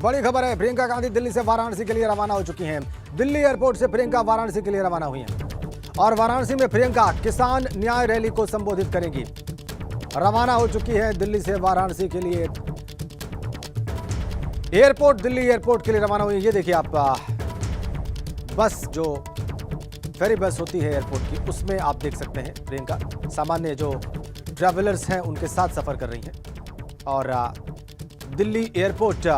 बड़ी खबर है, प्रियंका गांधी दिल्ली से वाराणसी के लिए रवाना हो चुकी हैं। दिल्ली एयरपोर्ट से प्रियंका वाराणसी के लिए रवाना हुई हैं और वाराणसी में प्रियंका किसान न्याय रैली को संबोधित करेंगी। रवाना हो चुकी है दिल्ली से वाराणसी के लिए एयरपोर्ट, दिल्ली एयरपोर्ट के लिए रवाना हुई। ये देखिए आप, बस जो फेरी बस होती है एयरपोर्ट की, उसमें आप देख सकते हैं प्रियंका सामान्य जो ट्रैवलर्स हैं उनके साथ सफर कर रही हैं और दिल्ली एयरपोर्ट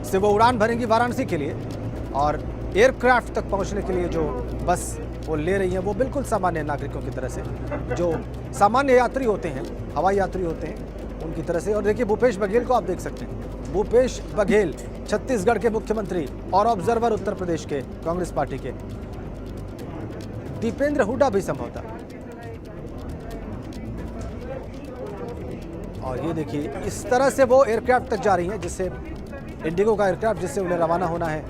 से वो उड़ान भरेंगी वाराणसी के लिए और एयरक्राफ्ट तक पहुंचने के लिए जो बस वो ले रही हैं वो बिल्कुल सामान्य नागरिकों की तरह से, जो सामान्य यात्री होते हैं, हवाई यात्री होते हैं उनकी तरह से। और देखिए भूपेश बघेल को आप देख सकते हैं, भूपेश बघेल छत्तीसगढ़ के मुख्यमंत्री और ऑब्जर्वर उत्तर प्रदेश के कांग्रेस पार्टी के, दीपेंद्र हुड्डा भी संभवतः। और ये देखिए इस तरह से वो एयरक्राफ्ट तक जा रही हैं, जिससे इंडिगो का एयरक्राफ्ट जिससे उन्हें रवाना होना है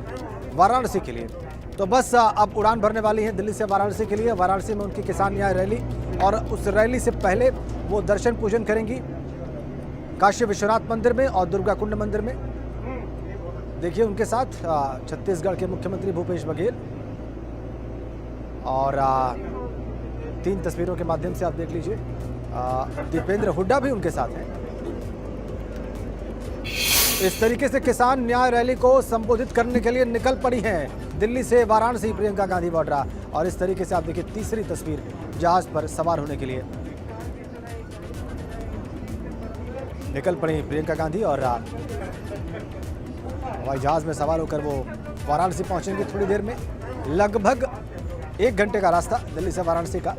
वाराणसी के लिए। तो बस अब उड़ान भरने वाली हैं दिल्ली से वाराणसी के लिए। वाराणसी में उनकी किसान न्याय रैली, और उस रैली से पहले वो दर्शन पूजन करेंगी काशी विश्वनाथ मंदिर में और दुर्गा कुंड मंदिर में। देखिए उनके साथ छत्तीसगढ़ के मुख्यमंत्री भूपेश बघेल, और 3 तस्वीरों के माध्यम से आप देख लीजिए दीपेंद्र हुड्डा भी उनके साथ हैं। इस तरीके से किसान न्याय रैली को संबोधित करने के लिए निकल पड़ी हैं दिल्ली से वाराणसी प्रियंका गांधी वाड्रा। और इस तरीके से आप देखिए तीसरी तस्वीर जहाज पर सवार होने के लिए निकल पड़ी प्रियंका गांधी और हवाई जहाज में सवार होकर वो वाराणसी पहुंचेंगे थोड़ी देर में। लगभग 1 घंटे का रास्ता दिल्ली से वाराणसी का।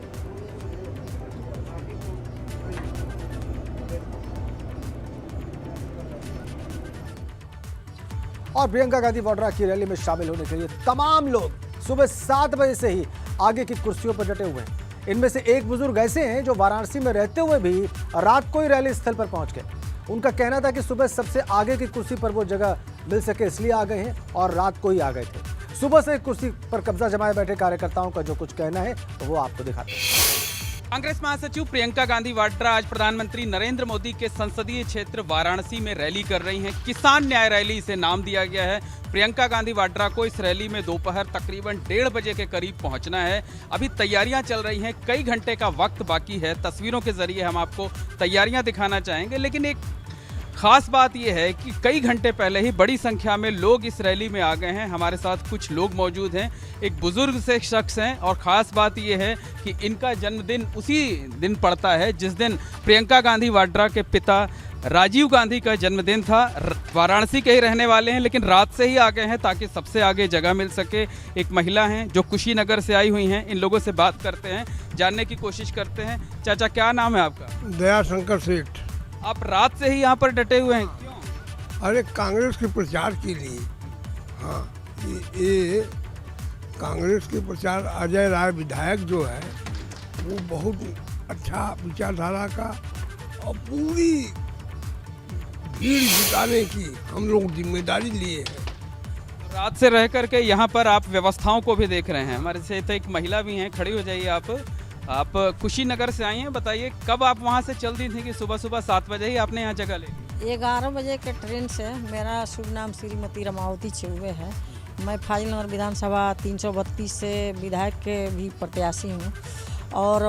और प्रियंका गांधी वाड्रा की रैली में शामिल होने के लिए तमाम लोग सुबह 7 बजे से ही आगे की कुर्सियों पर डटे हुए हैं। इनमें से एक बुजुर्ग ऐसे हैं जो वाराणसी में रहते हुए भी रात को ही रैली स्थल पर पहुंच गए। उनका कहना था कि सुबह सबसे आगे की कुर्सी पर वो जगह मिल सके इसलिए आ गए हैं और रात को ही आ गए थे। सुबह से कुर्सी पर कब्जा जमाए बैठे कार्यकर्ताओं का जो कुछ कहना है तो वो आपको दिखाते हैं। कांग्रेस महासचिव प्रियंका गांधी वाड्रा आज प्रधानमंत्री नरेंद्र मोदी के संसदीय क्षेत्र वाराणसी में रैली कर रही हैं। किसान न्याय रैली इसे नाम दिया गया है। प्रियंका गांधी वाड्रा को इस रैली में दोपहर तकरीबन 1:30 बजे के करीब पहुंचना है। अभी तैयारियां चल रही हैं, कई घंटे का वक्त बाकी है। तस्वीरों के जरिए हम आपको तैयारियां दिखाना चाहेंगे, लेकिन एक खास बात यह है कि कई घंटे पहले ही बड़ी संख्या में लोग इस रैली में आ गए हैं। हमारे साथ कुछ लोग मौजूद हैं, एक बुजुर्ग से शख्स हैं, और ख़ास बात यह है कि इनका जन्मदिन उसी दिन पड़ता है जिस दिन प्रियंका गांधी वाड्रा के पिता राजीव गांधी का जन्मदिन था। वाराणसी के ही रहने वाले हैं, लेकिन रात से ही आ गए हैं ताकि सबसे आगे जगह मिल सके। एक महिला हैं जो कुशीनगर से आई हुई हैं, इन लोगों से बात करते हैं, जानने की कोशिश करते हैं। चाचा क्या नाम है आपका? दया शंकर सेठ। आप रात से ही यहाँ पर डटे हुए हैं, क्यों? अरे कांग्रेस के प्रचार के लिए। हाँ, ये कांग्रेस के प्रचार, अजय राय विधायक जो है वो बहुत अच्छा विचारधारा का, और पूरी भीड़ जुटाने की हम लोग जिम्मेदारी लिए हैं। रात से रह करके यहाँ पर आप व्यवस्थाओं को भी देख रहे हैं। हमारे साथ एक महिला भी हैं, खड़ी हो जाइए आप कुशीनगर से आई हैं, बताइए कब आप वहाँ से चल दी थी कि सुबह सुबह 7 बजे ही आपने यहाँ जगह ले ली? 11 बजे के ट्रेन से। मेरा शुभ नाम श्रीमती रमावती चौबे है। मैं फाजिल नगर विधानसभा 332 से विधायक के भी प्रत्याशी हूँ, और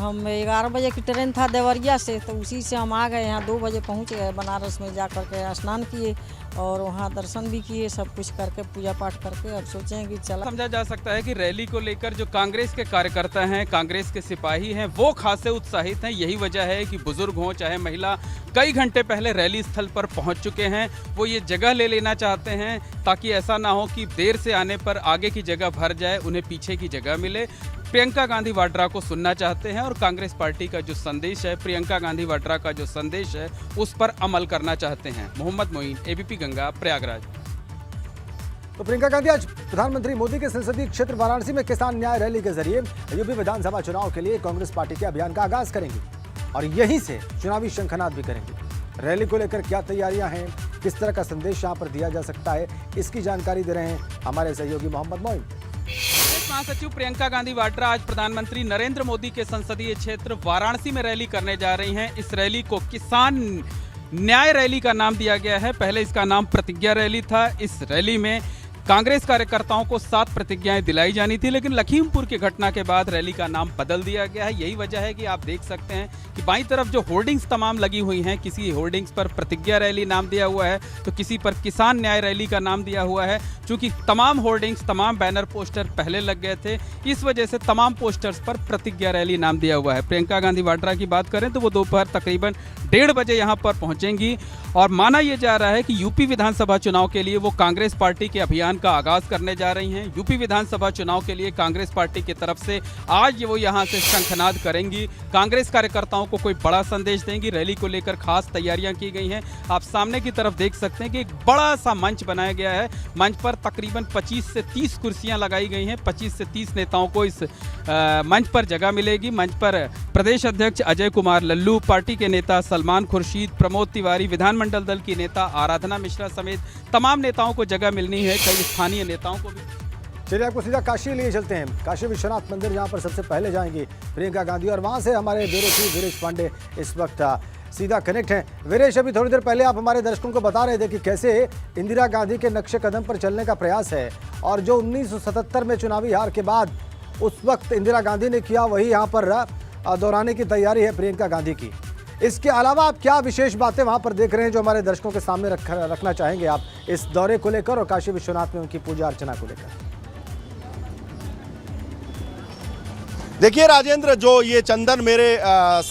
हम 11 बजे की ट्रेन था देवरिया से, तो उसी से हम आ गए यहाँ। 2 बजे पहुँच गए बनारस में, जा करके स्नान किए और वहाँ दर्शन भी किए, सब कुछ करके पूजा पाठ करके अब सोचें कि चला। समझा जा सकता है कि रैली को लेकर जो कांग्रेस के कार्यकर्ता हैं, कांग्रेस के सिपाही हैं, वो खासे उत्साहित हैं। यही वजह है कि बुजुर्ग हों चाहे महिला, कई घंटे पहले रैली स्थल पर पहुंच चुके हैं। वो ये जगह ले लेना चाहते हैं ताकि ऐसा ना हो कि देर से आने पर आगे की जगह भर जाए, उन्हें पीछे की जगह मिले। प्रियंका गांधी वाड्रा को सुनना चाहते हैं और कांग्रेस पार्टी का जो संदेश है, प्रियंका गांधी वाड्रा का जो संदेश है, उस पर अमल करना चाहते हैं। मोहम्मद मोइन, एबीपी गंगा, प्रयागराज। तो प्रियंका गांधी आज प्रधानमंत्री मोदी के संसदीय क्षेत्र वाराणसी में किसान न्याय रैली के जरिए यूपी विधानसभा चुनाव के लिए कांग्रेस पार्टी के अभियान का आगाज करेंगी और यहीं से चुनावी शंखनाद भी करेंगी। रैली को लेकर क्या तैयारियां हैं, किस तरह का संदेश यहां पर दिया जा सकता है, इसकी जानकारी दे रहे हैं हमारे सहयोगी मोहम्मद मोइन। महासचिव प्रियंका गांधी वाड्रा आज प्रधानमंत्री नरेंद्र मोदी के संसदीय क्षेत्र वाराणसी में रैली करने जा रही हैं। इस रैली को किसान न्याय रैली का नाम दिया गया है। पहले इसका नाम प्रतिज्ञा रैली था। इस रैली में कांग्रेस कार्यकर्ताओं को 7 प्रतिज्ञाएं दिलाई जानी थी, लेकिन लखीमपुर की घटना के बाद रैली का नाम बदल दिया गया है। यही वजह है कि आप देख सकते हैं कि बाईं तरफ जो होर्डिंग्स तमाम लगी हुई हैं, किसी होर्डिंग्स पर प्रतिज्ञा रैली नाम दिया हुआ है तो किसी पर किसान न्याय रैली का नाम दिया हुआ है। चूंकि तमाम होर्डिंग्स, तमाम बैनर पोस्टर पहले लग गए थे, इस वजह से तमाम पोस्टर्स पर प्रतिज्ञा रैली नाम दिया हुआ है। प्रियंका गांधी वाड्रा की बात करें तो वो दोपहर तकरीबन 1:30 बजे यहाँ पर पहुँचेंगी और माना यह जा रहा है कि यूपी विधानसभा चुनाव के लिए वो कांग्रेस पार्टी के अभियान का आगाज करने जा रही हैं। यूपी विधानसभा चुनाव के लिए कांग्रेस पार्टी की तरफ से आज वो यहां से शंखनाद करेंगी। कांग्रेस कार्यकर्ताओं को कोई बड़ा संदेश देंगी। रैली को लेकर खास तैयारियां की गई हैं। आप सामने की तरफ देख सकते हैं कि एक बड़ा सा मंच बनाया गया है। मंच पर तकरीबन 25 से 30 कुर्सियां लगाई गई हैं। 25 से 30 नेताओं को इस मंच पर जगह मिलेगी। मंच पर प्रदेश अध्यक्ष अजय कुमार लल्लू, पार्टी के नेता सलमान खुर्शीद, प्रमोद तिवारी, विधानमंडल दल की नेता आराधना मिश्रा समेत तमाम नेताओं को जगह मिलनी है। कई स्थानीय नेताओं को भी। चलिए आपको सीधा काशी लिए चलते हैं। काशी विश्वनाथ मंदिर जहाँ पर सबसे पहले जाएंगी प्रियंका गांधी और वहाँ से हमारे ब्यूरो चीफ वीरेश पांडे इस वक्त सीधा कनेक्ट हैं। वीरेश, अभी थोड़ी देर पहले आप हमारे दर्शकों को बता रहे थे कि कैसे इंदिरा गांधी के नक्शे कदम पर चलने का प्रयास है और जो 1977 में चुनावी हार के बाद उस वक्त इंदिरा गांधी ने किया वही यहाँ पर दोहराने की तैयारी है प्रियंका गांधी की। इसके अलावा आप क्या विशेष बातें वहां पर देख रहे हैं जो हमारे दर्शकों के सामने रखना चाहेंगे आप इस दौरे को लेकर और काशी विश्वनाथ में उनकी पूजा अर्चना को लेकर? देखिए राजेंद्र, जो ये चंदन मेरे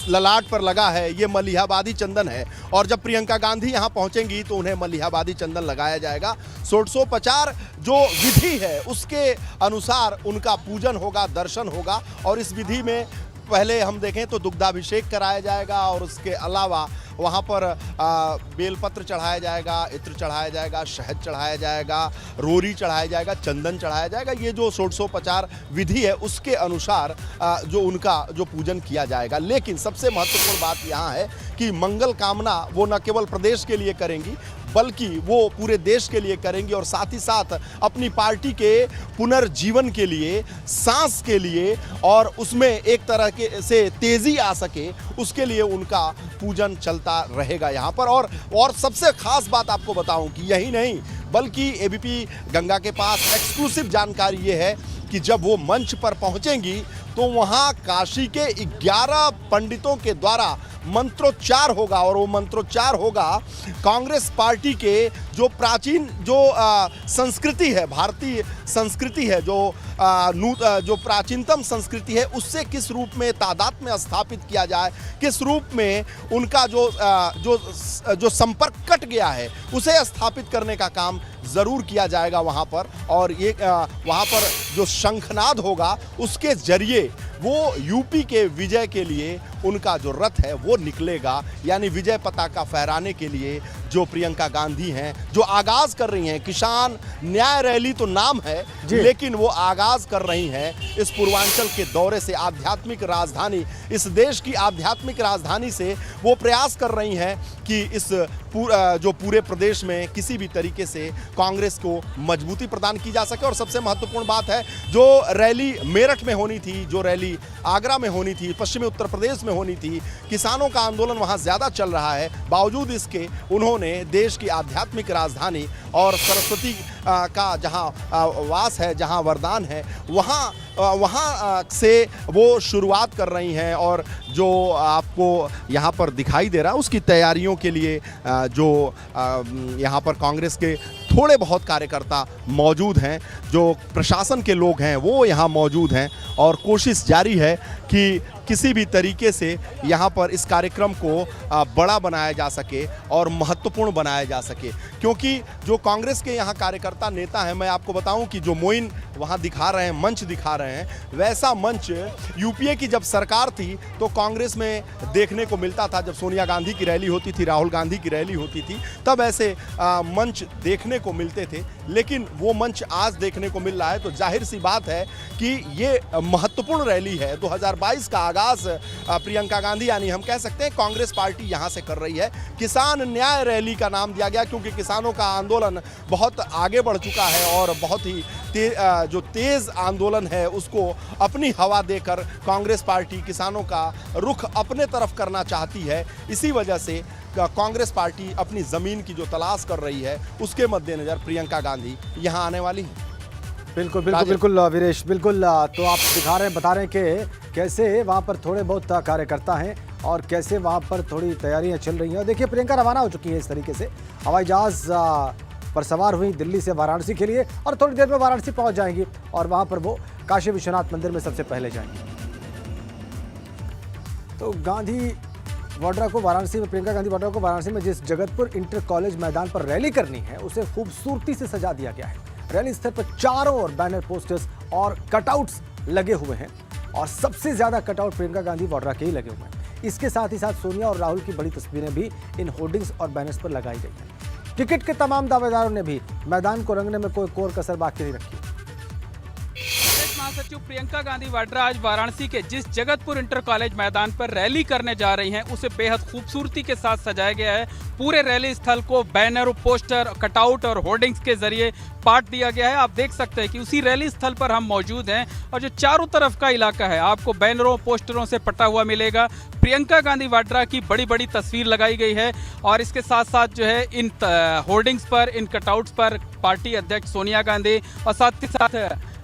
ललाट पर लगा है ये मलिहाबादी चंदन है और जब प्रियंका गांधी यहाँ पहुँचेंगी तो उन्हें मलिहाबादी चंदन लगाया जाएगा। 1650 जो विधि है उसके अनुसार उनका पूजन होगा, दर्शन होगा और इस विधि में पहले हम देखें तो दुग्धाभिषेक कराया जाएगा और उसके अलावा वहाँ पर बेलपत्र चढ़ाया जाएगा, इत्र चढ़ाया जाएगा, शहद चढ़ाया जाएगा, रोरी चढ़ाया जाएगा, चंदन चढ़ाया जाएगा। ये जो 1650 विधि है उसके अनुसार जो उनका जो पूजन किया जाएगा। लेकिन सबसे महत्वपूर्ण बात यहाँ है कि मंगल कामना वो न केवल प्रदेश के लिए करेंगी बल्कि वो पूरे देश के लिए करेंगी और साथ ही साथ अपनी पार्टी के पुनर्जीवन के लिए, सांस के लिए और उसमें एक तरह के से तेज़ी आ सके उसके लिए उनका पूजन चलता रहेगा यहाँ पर। और सबसे खास बात आपको बताऊं कि यही नहीं बल्कि एबीपी गंगा के पास एक्सक्लूसिव जानकारी ये है कि जब वो मंच पर पहुँचेंगी तो वहाँ काशी के 11 पंडितों के द्वारा मंत्रोच्चार होगा और वो मंत्रोच्चार होगा कांग्रेस पार्टी के जो प्राचीन जो संस्कृति है, भारतीय संस्कृति है, जो प्राचीनतम संस्कृति है उससे किस रूप में तादाद में स्थापित किया जाए, किस रूप में उनका जो संपर्क कट गया है उसे स्थापित करने का काम ज़रूर किया जाएगा वहाँ पर। और ये वहाँ पर जो शंखनाद होगा उसके जरिए वो यूपी के विजय के लिए उनका जो रथ है वो निकलेगा, यानी विजय पताका फहराने के लिए जो प्रियंका गांधी हैं जो आगाज कर रही हैं। किसान न्याय रैली तो नाम है लेकिन वो आगाज कर रही हैं इस पूर्वांचल के दौरे से। आध्यात्मिक राजधानी, इस देश की आध्यात्मिक राजधानी से वो प्रयास कर रही हैं कि इस जो पूरे प्रदेश में किसी भी तरीके से कांग्रेस को मजबूती प्रदान की जा सके। और सबसे महत्वपूर्ण बात है जो रैली मेरठ में होनी थी, जो रैली आगरा में होनी थी, पश्चिमी उत्तर प्रदेश में होनी थी, किसानों का आंदोलन वहां ज़्यादा चल रहा है, बावजूद इसके उन्होंने देश की आध्यात्मिक राजधानी और सरस्वती का जहां वास है, जहां वरदान है, वहाँ से वो शुरुआत कर रही हैं। और जो आपको यहाँ पर दिखाई दे रहा है उसकी तैयारियों के लिए जो यहाँ पर कांग्रेस के थोड़े बहुत कार्यकर्ता मौजूद हैं, जो प्रशासन के लोग हैं वो यहाँ मौजूद हैं और कोशिश जारी है कि किसी भी तरीके से यहाँ पर इस कार्यक्रम को बड़ा बनाया जा सके और महत्वपूर्ण बनाया जा सके। क्योंकि जो कांग्रेस के यहाँ कार्यकर्ता नेता हैं, मैं आपको बताऊं कि जो मोइन वहाँ दिखा रहे हैं, मंच दिखा रहे हैं, वैसा मंच यूपीए की जब सरकार थी तो कांग्रेस में देखने को मिलता था। जब सोनिया गांधी की रैली होती थी, राहुल गांधी की रैली होती थी, तब ऐसे मंच देखने को मिलते थे। लेकिन वो मंच आज देखने को मिल रहा है तो जाहिर सी बात है कि ये महत्वपूर्ण रैली है। 2022 का आगाज प्रियंका गांधी यानी हम कह सकते हैं कांग्रेस पार्टी यहां से कर रही है। किसान न्याय रैली का नाम दिया गया क्योंकि किसानों का आंदोलन बहुत आगे बढ़ चुका है और बहुत ही जो तेज आंदोलन है उसको अपनी हवा देकर कांग्रेस पार्टी किसानों का रुख अपने तरफ करना चाहती है। इसी वजह से कांग्रेस पार्टी अपनी जमीन की जो तलाश कर रही है उसके मद्देनजर प्रियंका गांधी यहां आने वाली है। बिल्कुल बिल्कुल बिल्कुल वीरेश, बिल्कुल। तो आप दिखा रहे हैं, बता रहे हैं कि कैसे वहाँ पर थोड़े बहुत कार्यकर्ता हैं और कैसे वहाँ पर थोड़ी तैयारियाँ चल रही हैं। और देखिए प्रियंका रवाना हो चुकी है इस तरीके से, हवाई जहाज़ पर सवार हुई दिल्ली से वाराणसी के लिए और थोड़ी देर में वाराणसी पहुँच जाएंगी और वहाँ पर वो काशी विश्वनाथ मंदिर में सबसे पहले जाएंगी। तो गांधी वाड्रा को वाराणसी में, प्रियंका गांधी वाड्रा को वाराणसी में जिस जगतपुर इंटर कॉलेज मैदान पर रैली करनी है उसे खूबसूरती से सजा दिया गया है। रैली स्थल पर चारों ओर बैनर, पोस्टर्स और कटआउट्स लगे हुए हैं और सबसे ज्यादा कटआउट प्रियंका गांधी वाड्रा के ही लगे हुए हैं। इसके साथ ही साथ सोनिया और राहुल की बड़ी तस्वीरें भी इन होर्डिंग्स और बैनर्स पर लगाई गई हैं। टिकट के तमाम दावेदारों ने भी मैदान को रंगने में कोई कोर कसर बाकी नहीं रखी। महासचिव प्रियंका गांधी वाड्रा आज वाराणसी के जिस जगतपुर इंटर कॉलेज मैदान पर रैली करने जा रही हैं उसे बेहद खूबसूरती के साथ सजाया गया है। पूरे रैली स्थल को बैनर, पोस्टर, कटआउट और होर्डिंग्स के जरिए पाट दिया गया है। आप देख सकते हैं कि उसी रैली स्थल पर हम मौजूद हैं और जो चारों तरफ का इलाका है आपको बैनरों, पोस्टरों से पटा हुआ मिलेगा। प्रियंका गांधी वाड्रा की बड़ी बड़ी तस्वीर लगाई गई है और इसके साथ साथ जो है इन होर्डिंग्स पर, इन कटआउट्स पर पार्टी अध्यक्ष सोनिया गांधी और साथ ही साथ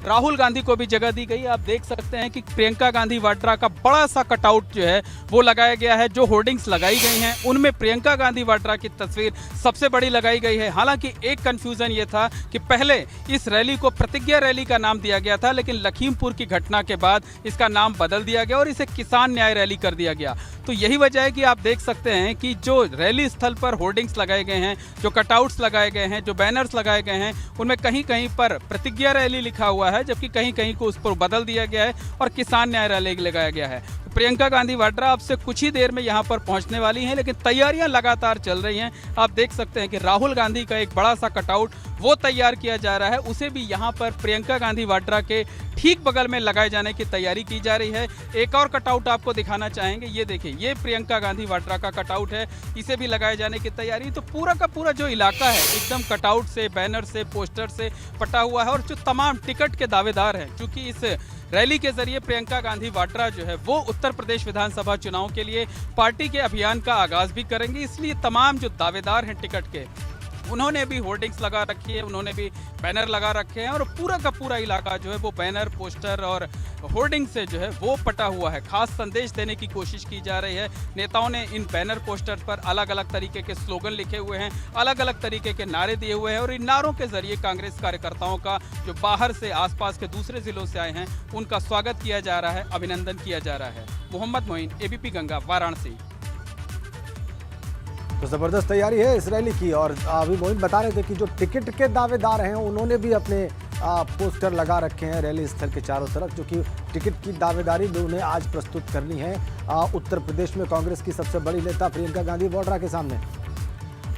राहुल गांधी को भी जगह दी गई। आप देख सकते हैं कि प्रियंका गांधी वाड्रा का बड़ा सा कटआउट जो है वो लगाया गया है। जो होर्डिंग्स लगाई गई हैं उनमें प्रियंका गांधी वाड्रा की तस्वीर सबसे बड़ी लगाई गई है। हालांकि एक कंफ्यूजन ये था कि पहले इस रैली को प्रतिज्ञा रैली का नाम दिया गया था, लेकिन लखीमपुर की घटना के बाद इसका नाम बदल दिया गया और इसे किसान न्याय रैली कर दिया गया। तो यही वजह है कि आप देख सकते हैं कि जो रैली स्थल पर होर्डिंग्स लगाए गए हैं, जो कटआउट्स लगाए गए हैं, जो बैनर्स लगाए गए हैं, उनमें कहीं कहीं पर प्रतिज्ञा रैली लिखा हुआ है जबकि कहीं कहीं को उस पर बदल दिया गया है और किसान न्याय रैली लगाया गया है। तो प्रियंका गांधी वाड्रा अब से कुछ ही देर में यहां पर पहुंचने वाली हैं, लेकिन तैयारियां लगातार चल रही हैं। आप देख सकते हैं कि राहुल गांधी का एक बड़ा सा कटआउट वो तैयार किया जा रहा है, उसे भी यहां पर प्रियंका गांधी वाड्रा के ठीक बगल में लगाए जाने की तैयारी की जा रही है। एक और कटआउट आपको दिखाना चाहेंगे, ये देखिए, ये प्रियंका गांधी वाड्रा का कटआउट है, इसे भी लगाए जाने की तैयारी। तो पूरा का पूरा जो इलाका है एकदम कटआउट से, बैनर से, पोस्टर से पटा हुआ है और जो तमाम टिकट के दावेदार हैं, चूंकि इस रैली के जरिए प्रियंका गांधी वाड्रा जो है वो उत्तर प्रदेश विधानसभा चुनाव के लिए पार्टी के अभियान का आगाज भी करेंगे, इसलिए तमाम जो दावेदार हैं टिकट के उन्होंने भी होर्डिंग्स लगा रखी है, उन्होंने भी बैनर लगा रखे हैं और पूरा का पूरा इलाका जो है वो बैनर, पोस्टर और होर्डिंग से जो है वो पटा हुआ है। खास संदेश देने की कोशिश की जा रही है। नेताओं ने इन बैनर, पोस्टर पर अलग अलग तरीके के स्लोगन लिखे हुए हैं, अलग अलग तरीके के नारे दिए हुए हैं और इन नारों के जरिए कांग्रेस कार्यकर्ताओं का जो बाहर से, आसपास के दूसरे जिलों से आए हैं, उनका स्वागत किया जा रहा है, अभिनंदन किया जा रहा है। मोहम्मद मोइन, एबीपी गंगा, वाराणसी। तो ज़बरदस्त तैयारी है इस रैली की और अभी मोहित बता रहे थे कि जो टिकट के दावेदार हैं उन्होंने भी अपने पोस्टर लगा रखे हैं रैली स्थल के चारों तरफ, क्योंकि टिकट की दावेदारी भी उन्हें आज प्रस्तुत करनी है उत्तर प्रदेश में कांग्रेस की सबसे बड़ी नेता प्रियंका गांधी वाड्रा के सामने।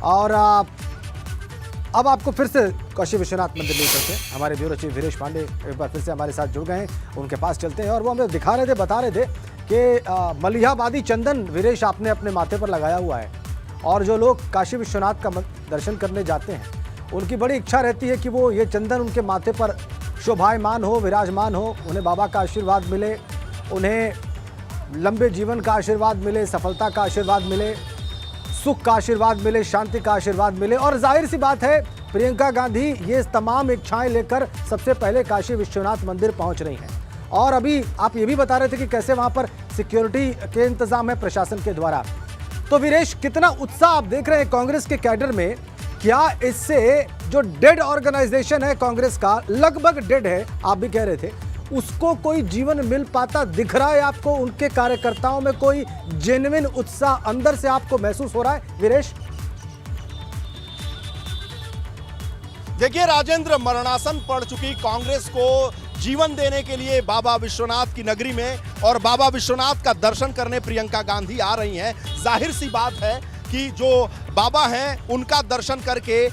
और अब आपको फिर से काशी विश्वनाथ मंदिर लेकर के हमारे ब्यूरो चीफ वीरेश पांडे एक बार फिर से हमारे साथ जुड़ गए हैं, उनके पास चलते हैं और वो हमें दिखा रहे थे, बता रहे थे कि मलिहाबादी चंदन वीरेश आपने अपने माथे पर लगाया हुआ है और जो लोग काशी विश्वनाथ का दर्शन करने जाते हैं उनकी बड़ी इच्छा रहती है कि वो ये चंदन उनके माथे पर शोभायमान हो, विराजमान हो, उन्हें बाबा का आशीर्वाद मिले, उन्हें लंबे जीवन का आशीर्वाद मिले, सफलता का आशीर्वाद मिले, सुख का आशीर्वाद मिले, शांति का आशीर्वाद मिले। और जाहिर सी बात है प्रियंका गांधी ये तमाम इच्छाएं लेकर सबसे पहले काशी विश्वनाथ मंदिर पहुंच रही हैं। और अभी आप ये भी बता रहे थे कि कैसे वहां पर सिक्योरिटी के इंतजाम है प्रशासन के द्वारा। तो वीरेश, कितना उत्साह आप देख रहे हैं कांग्रेस के कैडर में, क्या इससे जो डेड ऑर्गेनाइजेशन है कांग्रेस का, लगभग डेड है आप भी कह रहे थे, उसको कोई जीवन मिल पाता दिख रहा है आपको? उनके कार्यकर्ताओं में कोई जेन्युइन उत्साह अंदर से आपको महसूस हो रहा है वीरेश? देखिए राजेंद्र, मरणासन पड़ चुकी कांग्रेस को जीवन देने के लिए बाबा विश्वनाथ की नगरी में और बाबा विश्वनाथ का दर्शन करने प्रियंका गांधी आ रही हैं। जाहिर सी बात है कि जो बाबा हैं उनका दर्शन करके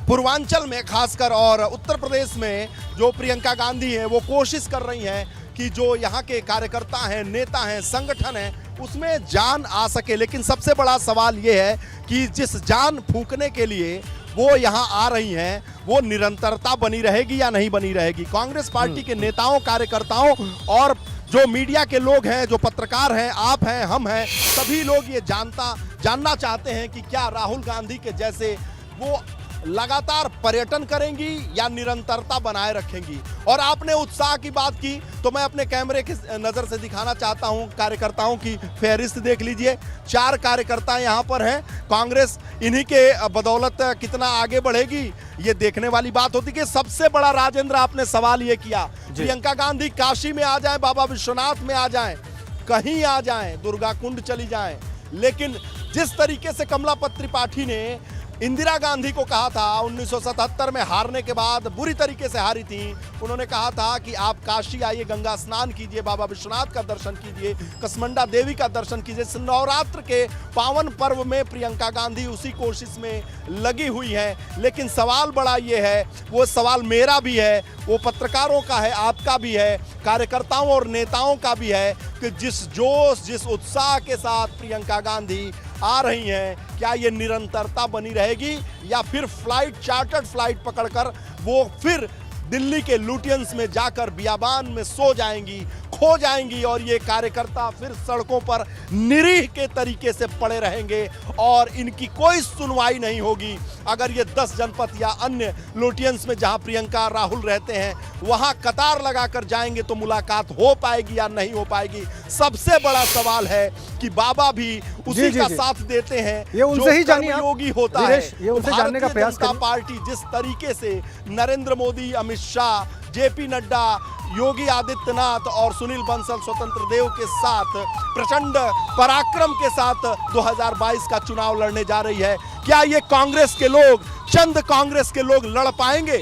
पूर्वांचल में खासकर और उत्तर प्रदेश में जो प्रियंका गांधी हैं वो कोशिश कर रही हैं कि जो यहाँ के कार्यकर्ता हैं, नेता हैं, संगठन हैं, उसमें जान आ सके। लेकिन सबसे बड़ा सवाल ये है कि जिस जान फूंकने के लिए वो यहाँ आ रही हैं, वो निरंतरता बनी रहेगी या नहीं बनी रहेगी। कांग्रेस पार्टी के नेताओं, कार्यकर्ताओं और जो मीडिया के लोग हैं, जो पत्रकार हैं, आप हैं, हम हैं, सभी लोग ये जानना चाहते हैं कि क्या राहुल गांधी के जैसे वो लगातार पर्यटन करेंगी या निरंतरता बनाए रखेंगी। और आपने उत्साह की बात की तो मैं अपने कैमरे की नजर से दिखाना चाहता हूं कार्यकर्ताओं की फहरिस्त देख लीजिए। 4 कार्यकर्ता यहां पर हैं। कांग्रेस इन्हीं के बदौलत कितना आगे बढ़ेगी ये देखने वाली बात होती कि सबसे बड़ा राजेंद्र आपने सवाल ये किया, प्रियंका गांधी काशी में आ जाएं, बाबा विश्वनाथ में आ जाएं, कहीं आ जाएं, दुर्गा कुंड चली जाएं, लेकिन जिस तरीके से कमलापत त्रिपाठी ने इंदिरा गांधी को कहा था 1977 में हारने के बाद, बुरी तरीके से हारी थी, उन्होंने कहा था कि आप काशी आइए, गंगा स्नान कीजिए, बाबा विश्वनाथ का दर्शन कीजिए, कसमंडा देवी का दर्शन कीजिए। नवरात्र के पावन पर्व में प्रियंका गांधी उसी कोशिश में लगी हुई हैं। लेकिन सवाल बड़ा ये है, वो सवाल मेरा भी है, वो पत्रकारों का है, आपका भी है, कार्यकर्ताओं और नेताओं का भी है कि जिस जोश, जिस उत्साह के साथ प्रियंका गांधी आ रही हैं, क्या ये निरंतरता बनी रहेगी या फिर चार्टर्ड फ्लाइट पकड़कर वो फिर दिल्ली के लुटियंस में जाकर बियाबान में सो जाएंगी, खो जाएंगी और ये कार्यकर्ता फिर सड़कों पर निरीह के तरीके से पड़े रहेंगे और इनकी कोई सुनवाई नहीं होगी। अगर ये 10 जनपद या अन्य लुटियंस में जहां प्रियंका राहुल रहते हैं वहां कतार लगाकर जाएंगे तो मुलाकात हो पाएगी या नहीं हो पाएगी। सबसे बड़ा सवाल है कि बाबा भी उसी का साथ देते हैं, ये उनसे ही जानिए आप। योगी होता है। ये उनसे जानने का प्रयास जनता पार्टी जिस तरीके से नरेंद्र मोदी, अमित शाह, जेपी नड्डा, योगी आदित्यनाथ और सुनील बंसल स्वतंत्र देव के साथ प्रचंड पराक्रम के साथ 2022 का चुनाव लड़ने जा रही है, क्या ये कांग्रेस के लोग, चंद कांग्रेस के लोग लड़ पाएंगे?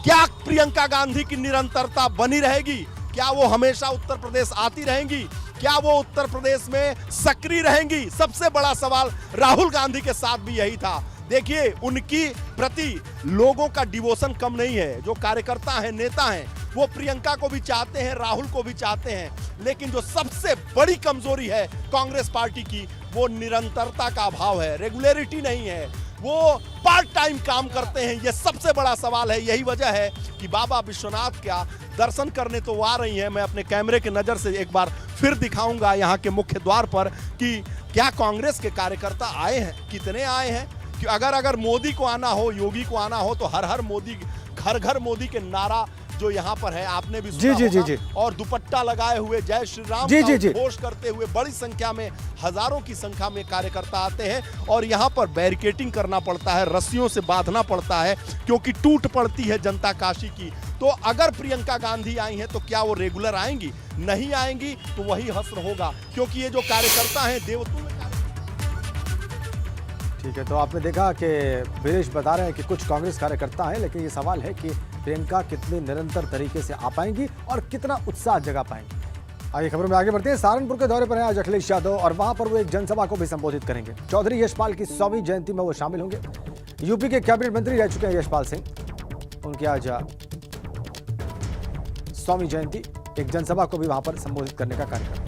क्या प्रियंका गांधी की निरंतरता बनी रहेगी? क्या वो हमेशा उत्तर प्रदेश आती रहेंगी? क्या वो उत्तर प्रदेश में सक्रिय रहेंगी? सबसे बड़ा सवाल राहुल गांधी के साथ भी यही था। देखिए, उनकी प्रति लोगों का डिवोशन कम नहीं है। जो कार्यकर्ता हैं, नेता हैं, वो प्रियंका को भी चाहते हैं, राहुल को भी चाहते हैं, लेकिन जो सबसे बड़ी कमजोरी है कांग्रेस पार्टी की, वो निरंतरता का अभाव है, रेगुलरिटी नहीं है, वो पार्ट टाइम काम करते हैं। ये सबसे बड़ा सवाल है। यही वजह है कि बाबा विश्वनाथ का दर्शन करने तो आ रही हैं। मैं अपने कैमरे की नज़र से एक बार फिर दिखाऊंगा यहाँ के मुख्य द्वार पर कि क्या कांग्रेस के कार्यकर्ता आए हैं, कितने आए हैं। कि अगर मोदी को आना हो, योगी को आना हो तो हर हर मोदी, घर घर मोदी के नारा जो यहाँ पर है आपने भी सुना होगा। और दुपट्टा लगाए हुए जय श्री राम का घोष करते हुए बड़ी संख्या में, हजारों की संख्या में कार्यकर्ता आते हैं और यहाँ पर बैरिकेटिंग करना पड़ता है, रस्सियों से बांधना पड़ता है क्योंकि टूट पड़ती है जनता काशी की। तो अगर प्रियंका गांधी आई हैं तो क्या वो रेगुलर आएंगी? नहीं आएंगी तो वही हश्र होगा, क्योंकि ये जो कार्यकर्ता हैं देवतुल्य। ठीक है, तो आपने देखा कि वीरेश बता रहे हैं कि कुछ कांग्रेस कार्यकर्ता हैं, लेकिन ये सवाल है कि प्रियंका कितने निरंतर तरीके से आ पाएंगी और कितना उत्साह जगा पाएंगी। आगे खबरों में आगे बढ़ते हैं। सहारनपुर के दौरे पर हैं आज अखिलेश यादव और वहां पर वो एक जनसभा को भी संबोधित करेंगे। चौधरी यशपाल की 100वीं जयंती में वो शामिल होंगे। यूपी के कैबिनेट मंत्री रह चुके हैं यशपाल सिंह, उनकी आज 100वीं जयंती, एक जनसभा को भी वहां पर संबोधित करने का कार्यक्रम।